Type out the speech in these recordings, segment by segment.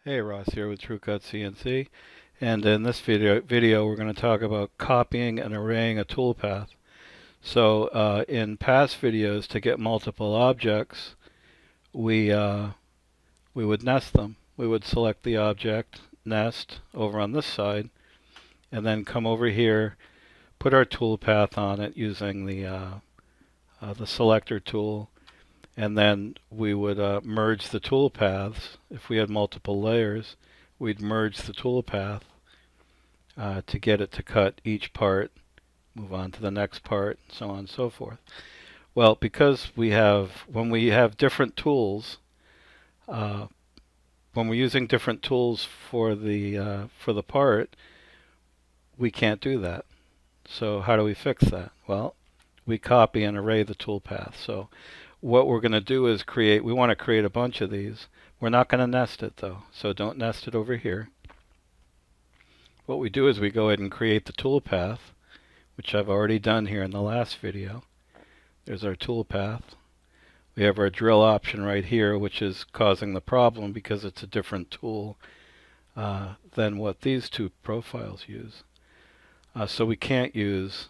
Hey, Ross here with TrucutCNC, and in this video we're going to talk about copying and arraying a toolpath. So in past videos, to get multiple objects, we would nest them. We would select the object, nest over on this side, and then come over here, put our toolpath on it using the selector tool, and then we would merge the toolpaths. If we had multiple layers, we'd merge the toolpath to get it to cut each part, move on to the next part, so on and so forth. Well, because when we have different tools, when we're using different tools for the part, we can't do that. So how do we fix that? Well, we copy and array the toolpath. So what we're going to do is we want to create a bunch of these. We're not going to nest it though, so don't nest it over here. What we do is we go ahead and create the toolpath, which I've already done here in the last video. There's our toolpath. We have our drill option right here, which is causing the problem because it's a different tool than what these two profiles use. So we can't use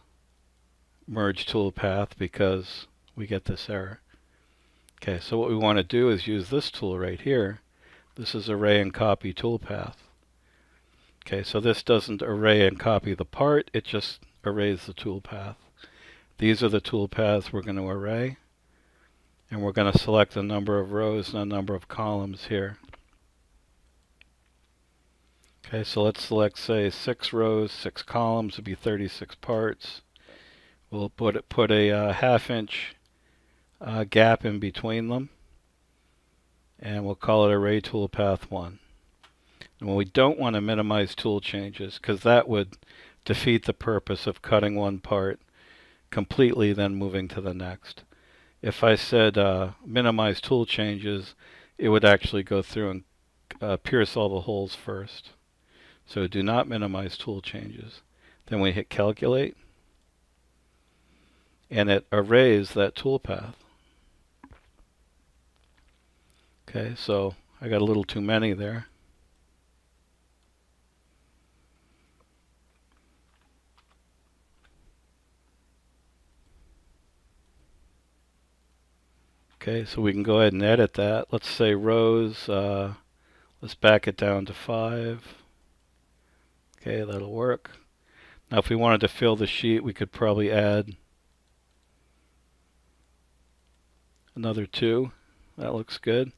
merge toolpath because we get this error. Okay, so what we want to do is use this tool right here. This is array and copy toolpath. Okay, so this doesn't array and copy the part, it just arrays the toolpath. These are the toolpaths we're going to array, and we're going to select a number of rows and a number of columns here. Okay, so let's select, say, 6 rows, 6 columns would be 36 parts. We'll put a half-inch gap in between them, and we'll call it array toolpath 1. And we don't want to minimize tool changes because that would defeat the purpose of cutting one part completely then moving to the next. If I said minimize tool changes, it would actually go through and pierce all the holes first. So do not minimize tool changes. Then we hit calculate, and it arrays that toolpath. Okay, so I got a little too many there. Okay, so we can go ahead and edit that. Let's say rows, let's back it down to 5. Okay, that'll work. Now if we wanted to fill the sheet, we could probably add another 2. That looks good.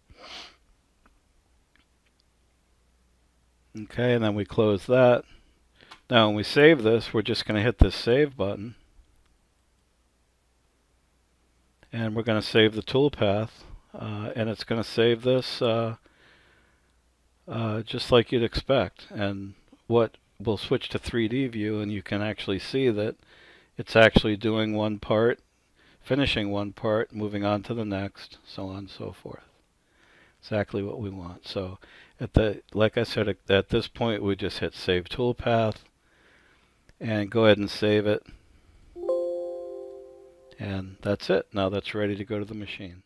Okay, and then we close that. Now when we save this, we're just going to hit this save button. And we're going to save the toolpath. And it's going to save this just like you'd expect. And we'll switch to 3D view, and you can actually see that it's actually doing one part, finishing one part, moving on to the next, so on and so forth. Exactly what we want. So like I said, at this point we just hit save toolpath and go ahead and save it. And that's it. Now that's ready to go to the machine.